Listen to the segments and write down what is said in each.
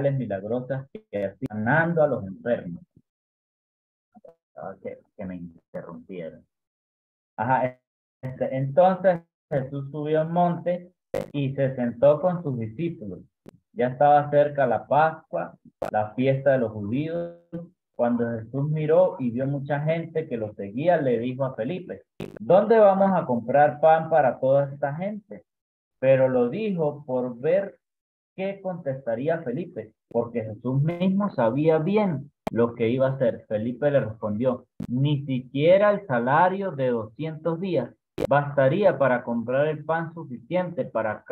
milagrosas que hacían sanando a los enfermos. Que me interrumpieron. Ajá, entonces Jesús subió al monte y se sentó con sus discípulos. Ya estaba cerca la Pascua, la fiesta de los judíos. Cuando Jesús miró y vio mucha gente que lo seguía, le dijo a Felipe: ¿Dónde vamos a comprar pan para toda esta gente? Pero lo dijo por ver qué contestaría Felipe, porque Jesús mismo sabía bien lo que iba a hacer. Felipe le respondió: ni siquiera el salario de 200 días bastaría para comprar el pan suficiente para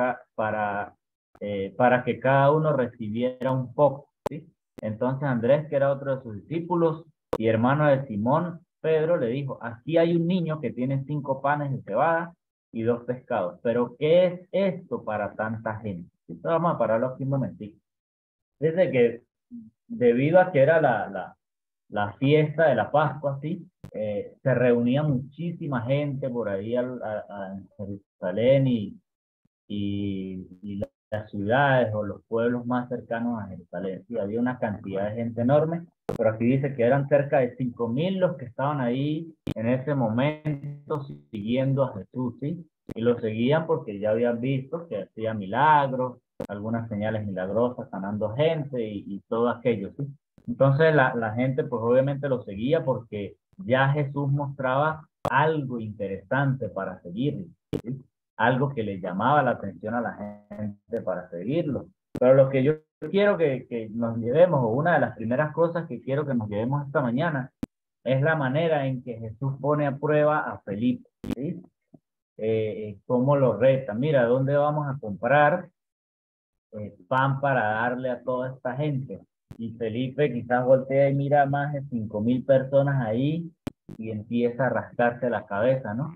que cada uno recibiera un poco, ¿sí? Entonces Andrés, que era otro de sus discípulos y hermano de Simón, Pedro, le dijo: aquí hay un niño que tiene 5 panes de cebada y 2 pescados. Pero ¿qué es esto para tanta gente? Esto vamos a pararlo aquí un momentito. Desde que, debido a que era la fiesta de la Pascua, ¿sí? Se reunía muchísima gente por ahí en Jerusalén y las ciudades o los pueblos más cercanos a Jerusalén. Sí, había una cantidad de gente enorme, pero aquí dice que eran cerca de 5.000 los que estaban ahí en ese momento siguiendo a Jesús, ¿sí? Y lo seguían porque ya habían visto que hacía milagros, algunas señales milagrosas, sanando gente y todo aquello, ¿sí? Entonces la gente pues obviamente lo seguía porque ya Jesús mostraba algo interesante para seguirlo, ¿sí? Algo que le llamaba la atención a la gente para seguirlo. Pero lo que yo quiero que nos llevemos, o una de las primeras cosas que quiero que nos llevemos esta mañana, es la manera en que Jesús pone a prueba a Felipe, ¿sí? Cómo lo reta. Mira, ¿dónde vamos a comprar pan para darle a toda esta gente? Y Felipe quizás voltea y mira más de 5.000 personas ahí y empieza a rascarse la cabeza, ¿no?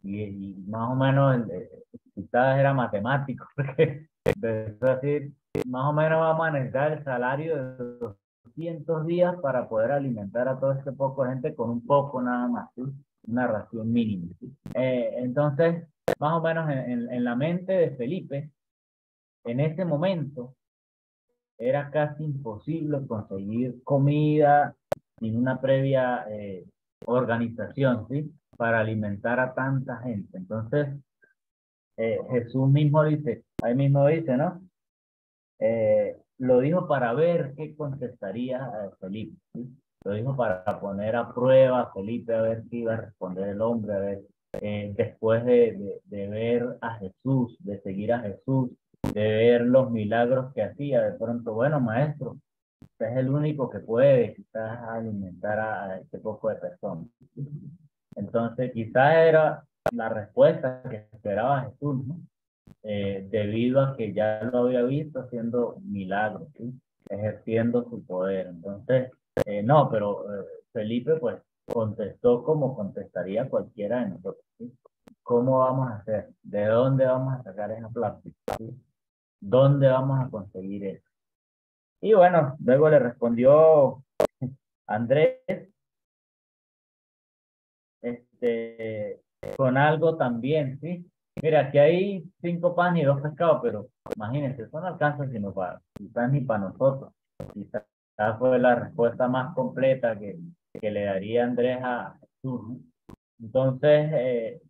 Y más o menos, quizás era matemático, porque empezó a decir: más o menos vamos a necesitar el salario de 200 días para poder alimentar a todo este poco de gente con un poco nada más, ¿sí? Una ración mínima, ¿sí? Entonces, más o menos en la mente de Felipe, en ese momento, era casi imposible conseguir comida sin una previa organización, ¿sí? Para alimentar a tanta gente. Entonces, Jesús mismo dice, ahí mismo dice, ¿no? Lo dijo para ver qué contestaría Felipe, ¿sí? Lo dijo para poner a prueba a Felipe, a ver qué iba a responder el hombre, a ver, después de ver a Jesús, de seguir a Jesús, de ver los milagros que hacía, de pronto, bueno, maestro, usted es el único que puede quizás alimentar a este poco de personas. Entonces, quizás era la respuesta que esperaba Jesús, ¿no? Debido a que ya lo había visto haciendo milagros, ¿sí? Ejerciendo su poder. Entonces, no, pero Felipe pues contestó como contestaría cualquiera de nosotros, ¿sí? ¿Cómo vamos a hacer? ¿De dónde vamos a sacar esa plata? ¿Sí? ¿Dónde vamos a conseguir eso? Y bueno, luego le respondió Andrés, este, con algo también, ¿sí? Mira, aquí hay 5 panes y 2 pescados, pero imagínense, eso no alcanza sino para, quizás ni para nosotros. Quizás fue la respuesta más completa que le daría Andrés a Jesús, ¿no? Entonces,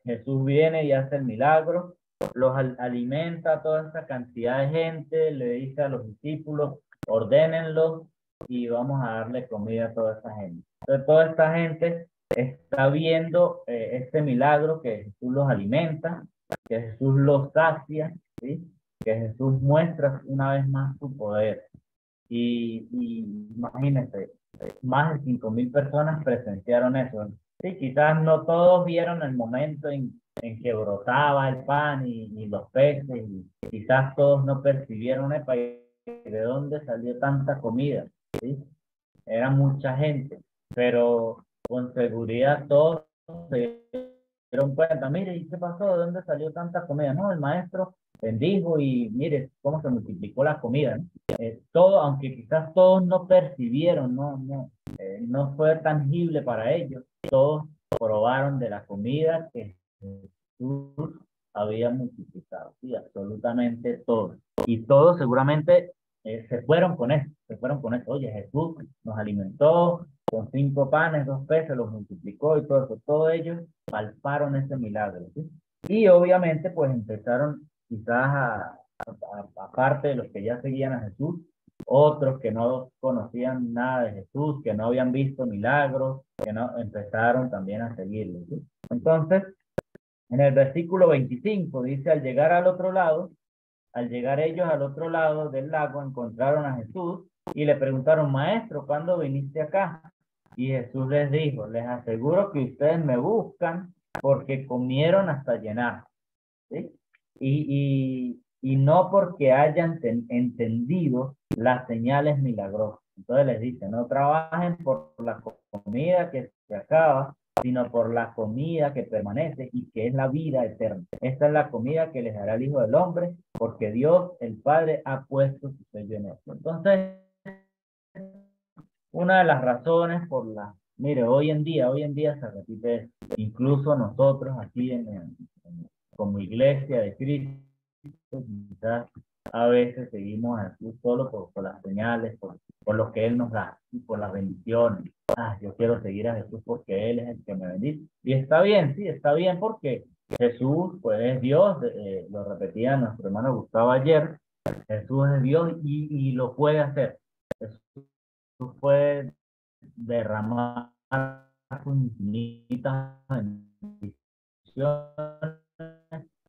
Jesús viene y hace el milagro, los alimenta a toda esa cantidad de gente, le dice a los discípulos: ordénenlos y vamos a darle comida a toda esa gente. Entonces, toda esta gente está viendo este milagro, que Jesús los alimenta, que Jesús los sacia, ¿sí? Que Jesús muestra una vez más su poder. Y imagínense, más de 5.000 personas presenciaron eso. Sí, quizás no todos vieron el momento en que brotaba el pan y los peces, y quizás todos no percibieron: "Epa, ¿de dónde salió tanta comida?", ¿sí? Era mucha gente, pero con seguridad todos se dieron cuenta: mire, ¿y qué pasó? ¿De dónde salió tanta comida? No, el maestro bendijo y mire cómo se multiplicó la comida, ¿no? Todo, aunque quizás todos no percibieron, no fue tangible para ellos, todos probaron de la comida que Jesús había multiplicado, sí, absolutamente todo. Y todos seguramente se fueron con eso. Oye, Jesús nos alimentó con 5 panes, 2 peces, los multiplicó y todo eso. Todos ellos palparon ese milagro, ¿sí? Y obviamente, pues empezaron quizás aparte de los que ya seguían a Jesús, otros que no conocían nada de Jesús, que no habían visto milagros, que no empezaron también a seguirlo, ¿sí? Entonces, en el versículo 25 dice, al llegar ellos al otro lado del lago, encontraron a Jesús y le preguntaron, Maestro, ¿cuándo viniste acá? Y Jesús les dijo, les aseguro que ustedes me buscan porque comieron hasta llenar, ¿sí? Y no porque hayan entendido las señales milagrosas. Entonces les dice, no trabajen por la comida que se acaba, sino por la comida que permanece y que es la vida eterna. Esta es la comida que les dará el Hijo del Hombre, porque Dios, el Padre, ha puesto su sello en esto. Entonces, una de las razones por las, mire, hoy en día se repite, incluso nosotros aquí como iglesia de Cristo, quizás a veces seguimos a Jesús solo por las señales, por lo que Él nos da, y por las bendiciones. Yo quiero seguir a Jesús porque Él es el que me bendice. Y está bien, sí, está bien porque Jesús, pues es Dios, lo repetía nuestro hermano Gustavo ayer, Jesús es Dios y lo puede hacer. Jesús puede derramar sus infinitas bendiciones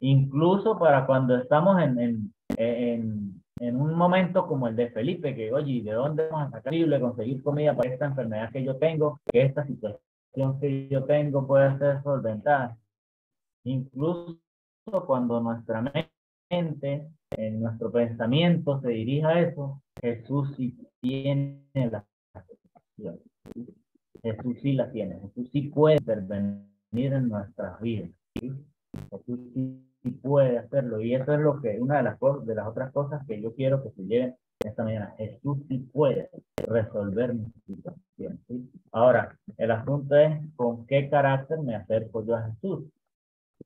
incluso para cuando estamos en un momento como el de Felipe, que oye, ¿de dónde vamos a sacar posible conseguir comida para esta enfermedad que yo tengo? Que esta situación que yo tengo puede ser solventada. Incluso cuando nuestra mente, en nuestro pensamiento se dirija a eso, Jesús sí tiene la solución. Jesús sí la tiene. Jesús sí puede intervenir en nuestras vidas. ¿Sí? Jesús sí puede hacerlo. Y eso es lo que, una de las cosas, de las otras cosas que yo quiero que se lleven esta mañana. Jesús sí puede resolver mi situación. ¿Sí? Ahora, el asunto es con qué carácter me acerco yo a Jesús.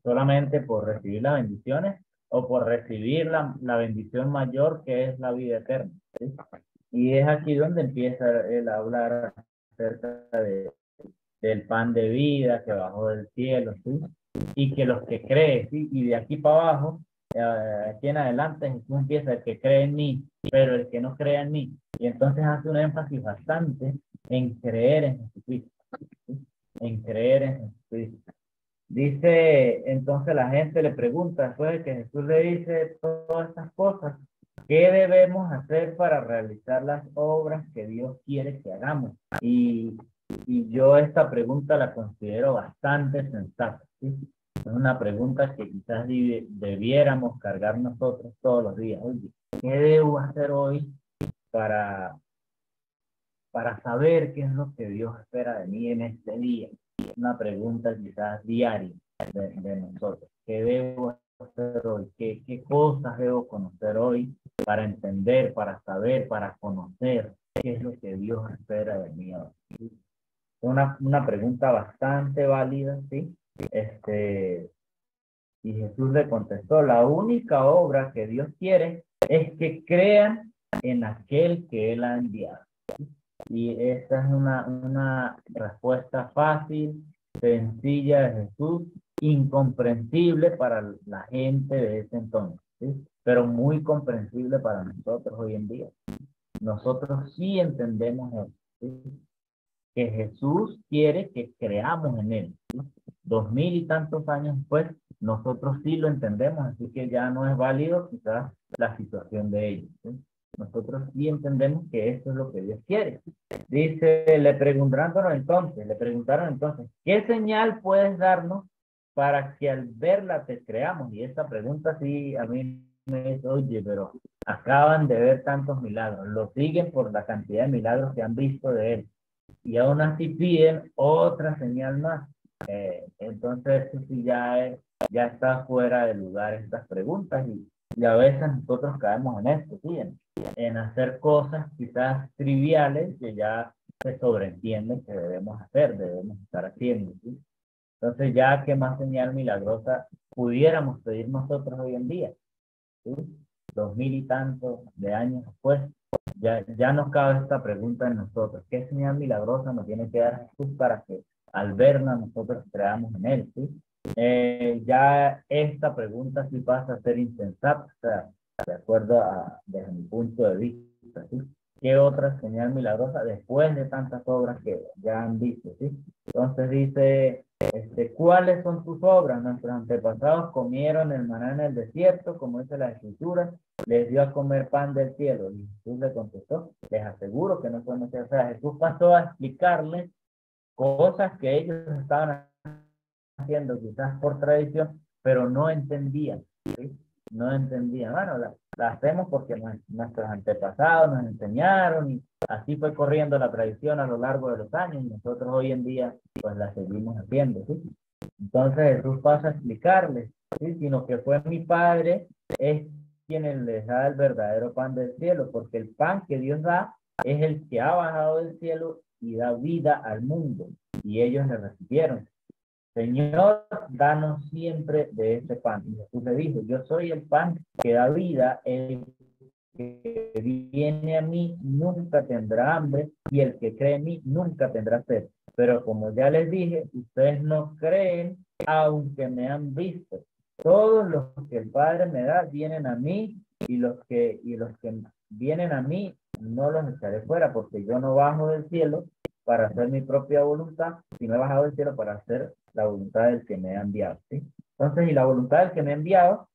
Solamente por recibir las bendiciones o por recibir la bendición mayor que es la vida eterna. ¿Sí? Y es aquí donde empieza el hablar acerca del pan de vida que bajó del cielo, ¿sí? Y que los que creen, ¿sí? Y de aquí para abajo, aquí en adelante, Jesús empieza el que cree en mí, pero el que no cree en mí. Y entonces hace un énfasis bastante en creer en Jesucristo, ¿sí? En creer en Jesucristo. Dice, entonces la gente le pregunta, después de que Jesús le dice todas estas cosas, ¿qué debemos hacer para realizar las obras que Dios quiere que hagamos? Y yo esta pregunta la considero bastante sensata, ¿sí? Es una pregunta que quizás debiéramos cargar nosotros todos los días. Oye, ¿qué debo hacer hoy para, para saber qué es lo que Dios espera de mí en este día? Una pregunta quizás diaria de nosotros. ¿Qué debo hacer hoy? ¿Qué cosas debo conocer hoy para entender, para saber, para conocer qué es lo que Dios espera de mí hoy? ¿Sí? Una pregunta bastante válida, ¿sí? Y Jesús le contestó, la única obra que Dios quiere es que crean en aquel que Él ha enviado. Y esta es una respuesta fácil, sencilla de Jesús, incomprensible para la gente de ese entonces, ¿sí? Pero muy comprensible para nosotros hoy en día. Nosotros sí entendemos eso, ¿sí? Que Jesús quiere que creamos en Él, ¿sí? 2000 y tantos años después, nosotros sí lo entendemos, así que ya no es válido quizás la situación de ellos, ¿sí? Nosotros sí entendemos que esto es lo que Dios quiere. Dice, le preguntaron entonces, ¿qué señal puedes darnos para que al verla te creamos? Y esta pregunta sí a mí me dice, oye, pero acaban de ver tantos milagros, lo siguen por la cantidad de milagros que han visto de Él y aún así piden otra señal más. Entonces, eso sí ya está fuera de lugar estas preguntas y a veces nosotros caemos en esto, ¿sí? En hacer cosas quizás triviales que ya se sobreentiende que debemos hacer, debemos estar haciendo, ¿sí? Entonces, ya qué más señal milagrosa pudiéramos pedir nosotros hoy en día, ¿sí? 2000 y tantos de años después. ya nos cabe esta pregunta en nosotros. ¿Qué señal milagrosa nos tiene que dar Jesús para que al vernos nosotros creamos en Él? ¿Sí? Ya esta pregunta sí pasa a ser insensata, o sea, de acuerdo desde mi punto de vista, ¿sí? ¿Qué otra señal milagrosa después de tantas obras que ya han visto? ¿Sí? Entonces dice, ¿cuáles son tus obras? Nuestros antepasados comieron el maná en el desierto, como dice la Escritura, les dio a comer pan del cielo. Y Jesús le contestó, les aseguro que no son necesarios. O sea, Jesús pasó a explicarles cosas que ellos estaban haciendo quizás por tradición, pero no entendían, ¿sí? No entendían. Bueno, la hacemos porque nuestros antepasados nos enseñaron y así fue corriendo la tradición a lo largo de los años y nosotros hoy en día pues la seguimos haciendo, ¿sí? Entonces Jesús pasa a explicarles, ¿sí? Sino que fue mi Padre es quien les da el verdadero pan del cielo, porque el pan que Dios da es el que ha bajado del cielo y da vida al mundo, y ellos le recibieron. Señor, danos siempre de ese pan. Y Jesús le dijo, yo soy el pan que da vida, el que viene a mí nunca tendrá hambre y el que cree en mí nunca tendrá sed. Pero como ya les dije, ustedes no creen aunque me han visto. Todos los que el Padre me da vienen a mí y los que vienen a mí no los echaré fuera porque yo no bajo del cielo para hacer mi propia voluntad, sino he bajado del cielo para hacer la voluntad del que me ha enviado, ¿sí? Entonces, y la voluntad del que me ha enviado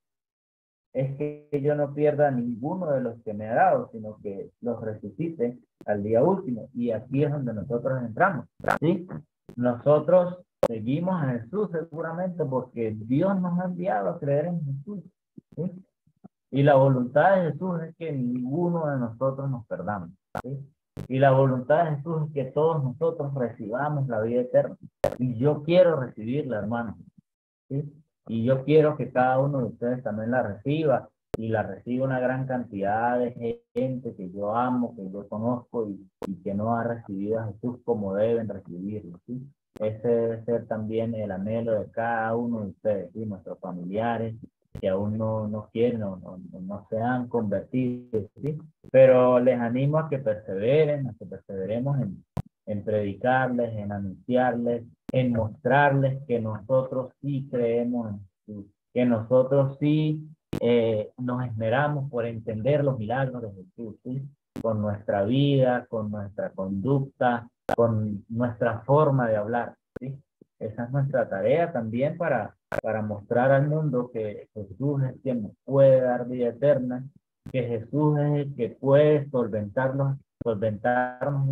es que yo no pierda ninguno de los que me ha dado, sino que los resucite al día último. Y aquí es donde nosotros entramos, ¿sí? Nosotros seguimos a Jesús seguramente porque Dios nos ha enviado a creer en Jesús, ¿sí? Y la voluntad de Jesús es que ninguno de nosotros nos perdamos, ¿sí? Y la voluntad de Jesús es que todos nosotros recibamos la vida eterna. Y yo quiero recibirla, hermano, ¿sí? Y yo quiero que cada uno de ustedes también la reciba y la reciba una gran cantidad de gente que yo amo, que yo conozco y que no ha recibido a Jesús como deben recibirlo, ¿sí? Ese debe ser también el anhelo de cada uno de ustedes, ¿sí? Nuestros familiares que aún no quieren o no se han convertido, ¿sí? Pero les animo a que perseveren, a que perseveremos en predicarles, en anunciarles, en mostrarles que nosotros sí creemos en Jesús, que nosotros sí nos esmeramos por entender los milagros de Jesús, ¿sí? Con nuestra vida, con nuestra conducta, con nuestra forma de hablar, ¿sí? Esa es nuestra tarea también para mostrar al mundo que Jesús es quien nos puede dar vida eterna, que Jesús es el que puede solventarnos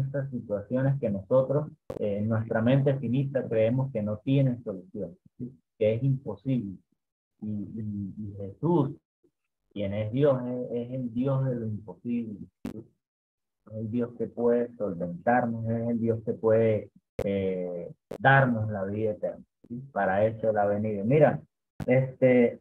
estas situaciones que nosotros en nuestra mente finita creemos que no tienen solución, ¿sí? Que es imposible. Y Jesús, quien es Dios, es el Dios de lo imposible. ¿Sí? Es el Dios que puede solventarnos, es el Dios que puede darnos la vida eterna, ¿sí? Para eso la ha venido. Mira, este,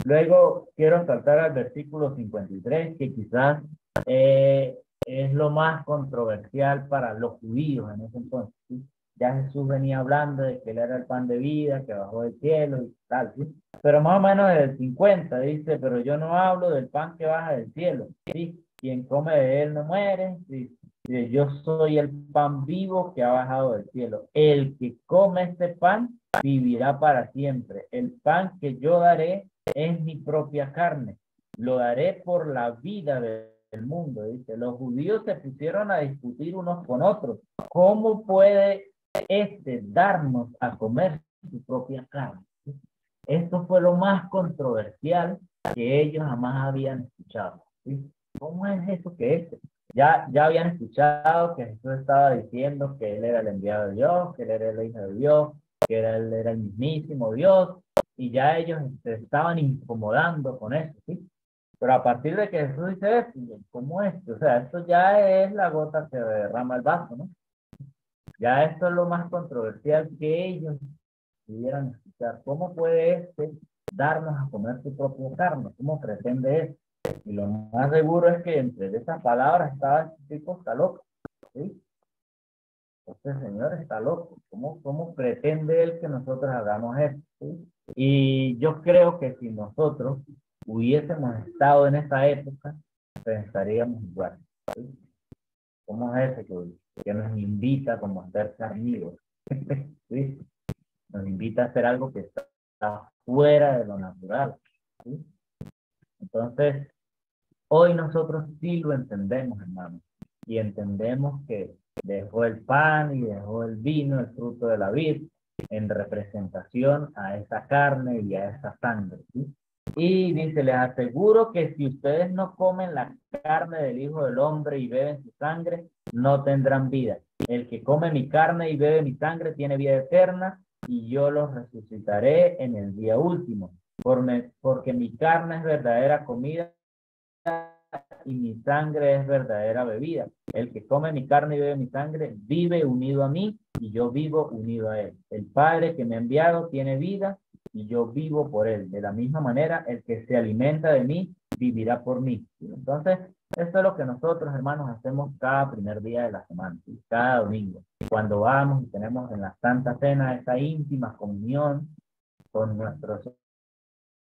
luego quiero saltar al versículo 53, que quizás es lo más controversial para los judíos en ese entonces, ¿sí? Ya Jesús venía hablando de que él era el pan de vida, que bajó del cielo y tal, ¿sí? Pero más o menos desde el 50 dice, pero yo no hablo del pan que baja del cielo, ¿sí? Quien come de él no muere, ¿sí? Yo soy el pan vivo que ha bajado del cielo. El que come este pan vivirá para siempre. El pan que yo daré es mi propia carne. Lo daré por la vida del mundo, dice. Los judíos se pusieron a discutir unos con otros. ¿Cómo puede darnos a comer su propia carne? Esto fue lo más controversial que ellos jamás habían escuchado, ¿sí? ¿Cómo es eso que es? Ya habían escuchado que Jesús estaba diciendo que él era el enviado de Dios, que él era el hijo de Dios, que él era el mismísimo Dios, y ya ellos se estaban incomodando con eso, ¿sí? Pero a partir de que Jesús dice esto, ¿cómo es? O sea, esto ya es la gota que derrama el vaso, ¿no? Ya esto es lo más controversial que ellos pudieran escuchar. ¿Cómo puede darnos a comer su propia carne? ¿Cómo pretende eso? Y lo más seguro es que entre esas palabras estaba este tipo está loco, ¿sí? Este señor está loco. ¿Cómo pretende él que nosotros hagamos esto? ¿Sí? Y yo creo que si nosotros hubiésemos estado en esa época, pensaríamos igual. somos ese que nos invita como a ser carnívoros. ¿Sí? Nos invita a hacer algo que está fuera de lo natural. ¿Sí? Entonces, hoy nosotros sí lo entendemos, hermano, y entendemos que dejó el pan y dejó el vino, el fruto de la vid, en representación a esa carne y a esa sangre, ¿sí? Y dice, les aseguro que si ustedes no comen la carne del Hijo del Hombre y beben su sangre, no tendrán vida. El que come mi carne y bebe mi sangre tiene vida eterna, y yo los resucitaré en el día último. Porque mi carne es verdadera comida y mi sangre es verdadera bebida. El que come mi carne y bebe mi sangre vive unido a mí y yo vivo unido a él. El Padre que me ha enviado tiene vida y yo vivo por él. De la misma manera, el que se alimenta de mí vivirá por mí. Entonces, esto es lo que nosotros, hermanos, hacemos cada primer día de la semana, ¿sí? Cada domingo. Cuando vamos y tenemos en la Santa Cena esa íntima comunión con nuestro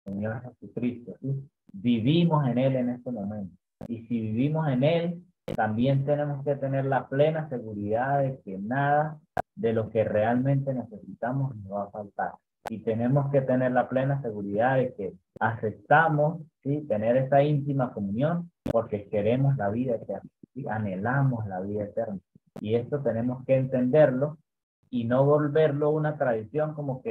Señor Jesucristo, ¿sí? Vivimos en Él en este momento. Y si vivimos en Él, también tenemos que tener la plena seguridad de que nada de lo que realmente necesitamos nos va a faltar. Y tenemos que tener la plena seguridad de que aceptamos, ¿sí? Tener esa íntima comunión porque queremos la vida eterna, ¿sí? Anhelamos la vida eterna. Y esto tenemos que entenderlo y no volverlo una tradición como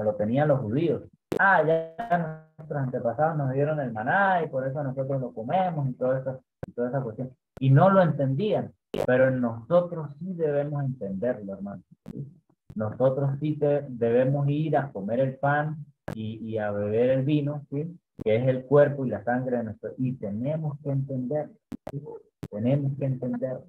lo tenían los judíos. Ah, ya nuestros antepasados nos dieron el maná y por eso nosotros lo comemos y toda esa cuestión. Y no lo entendían, pero nosotros sí debemos entenderlo, hermano. ¿Sí? Nosotros sí debemos ir a comer el pan y a beber el vino, ¿sí? Que es el cuerpo y la sangre de nuestro. Y tenemos que entender, ¿sí? Tenemos que entender.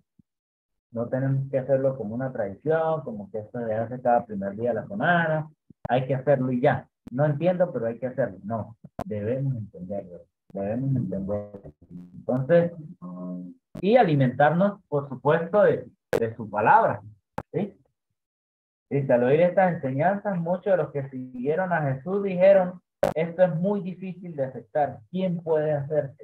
No tenemos que hacerlo como una tradición, como que esto se hace cada primer día de la semana. Hay que hacerlo y ya. No entiendo, pero hay que hacerlo. No, debemos entenderlo. Debemos entenderlo. Entonces, y alimentarnos, por supuesto, de su palabra. ¿Sí? Y al oír estas enseñanzas, muchos de los que siguieron a Jesús dijeron, esto es muy difícil de aceptar. ¿Quién puede hacerle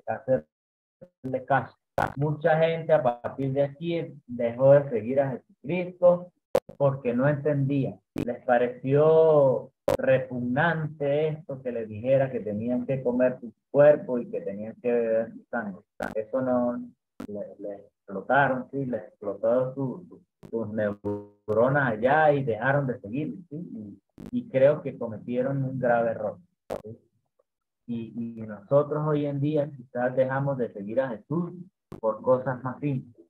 caso? Mucha gente a partir de aquí dejó de seguir a Jesucristo porque no entendía. Les pareció repugnante esto que les dijera que tenían que comer su cuerpo y que tenían que beber su sangre. Eso no les explotaron, sí, les explotó sus neuronas allá y dejaron de seguir, ¿sí? Y creo que cometieron un grave error. ¿Sí? Y nosotros hoy en día quizás dejamos de seguir a Jesús por cosas más simples.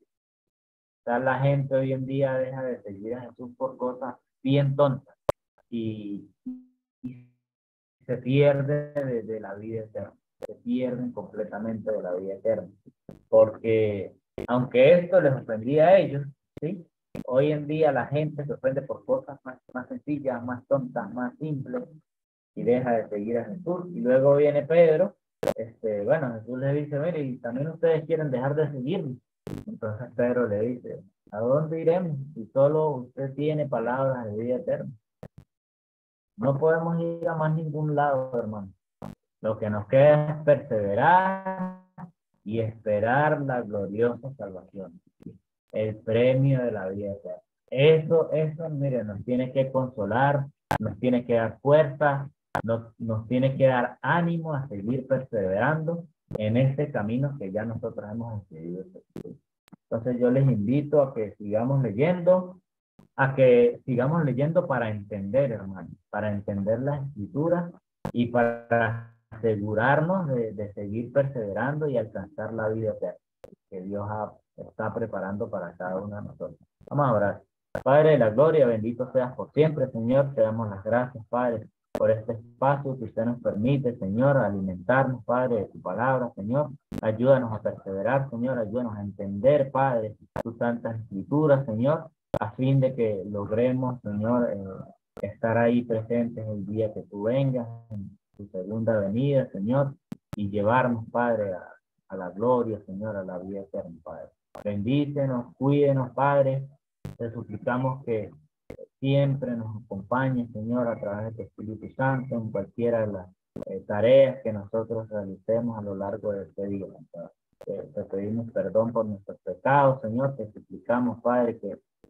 Quizás la gente hoy en día deja de seguir a Jesús por cosas bien tontas y se pierde de la vida eterna. Se pierden completamente de la vida eterna. Porque aunque esto les ofendía a ellos, ¿sí? Hoy en día la gente se ofende por cosas más sencillas, más tontas, más simples y deja de seguir a Jesús. Y luego viene Pedro, bueno, Jesús le dice, mire, y también ustedes quieren dejar de seguirme. Entonces Pedro le dice, ¿a dónde iremos si solo usted tiene palabras de vida eterna? No podemos ir a más ningún lado, hermano. Lo que nos queda es perseverar y esperar la gloriosa salvación, el premio de la vida eterna. Eso, mire, nos tiene que consolar, nos tiene que dar fuerza, nos tiene que dar ánimo a seguir perseverando en este camino que ya nosotros hemos decidido. Entonces yo les invito a que sigamos leyendo, para entender, hermano, para entender las escrituras y para asegurarnos de seguir perseverando y alcanzar la vida eterna que Dios está preparando para cada uno de nosotros. Vamos a orar. Padre de la gloria, bendito seas por siempre, Señor. Te damos las gracias, Padre, por este espacio que usted nos permite, Señor, alimentarnos, Padre, de tu palabra, Señor. Ayúdanos a perseverar, Señor. Ayúdanos a entender, Padre, tus santas escrituras, Señor, a fin de que logremos, Señor, estar ahí presentes el día que tú vengas, en tu segunda venida, Señor, y llevarnos, Padre, a la gloria, Señor, a la vida eterna, Padre. Bendícenos, cuídenos, Padre. Te suplicamos que siempre nos acompañe, Señor, a través de tu Espíritu Santo en cualquiera de las tareas que nosotros realicemos a lo largo de este día. Te pedimos perdón por nuestros pecados, Señor. Te suplicamos suplicamos, Padre,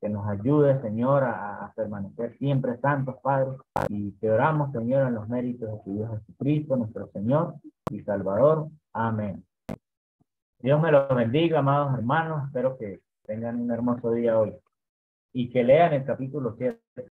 que nos ayude, Señor, a permanecer siempre santos, Padre, y te oramos, Señor, en los méritos de tu Hijo Jesucristo, nuestro Señor y Salvador. Amén. Dios me los bendiga, amados hermanos. Espero que tengan un hermoso día hoy y que lean el capítulo 7.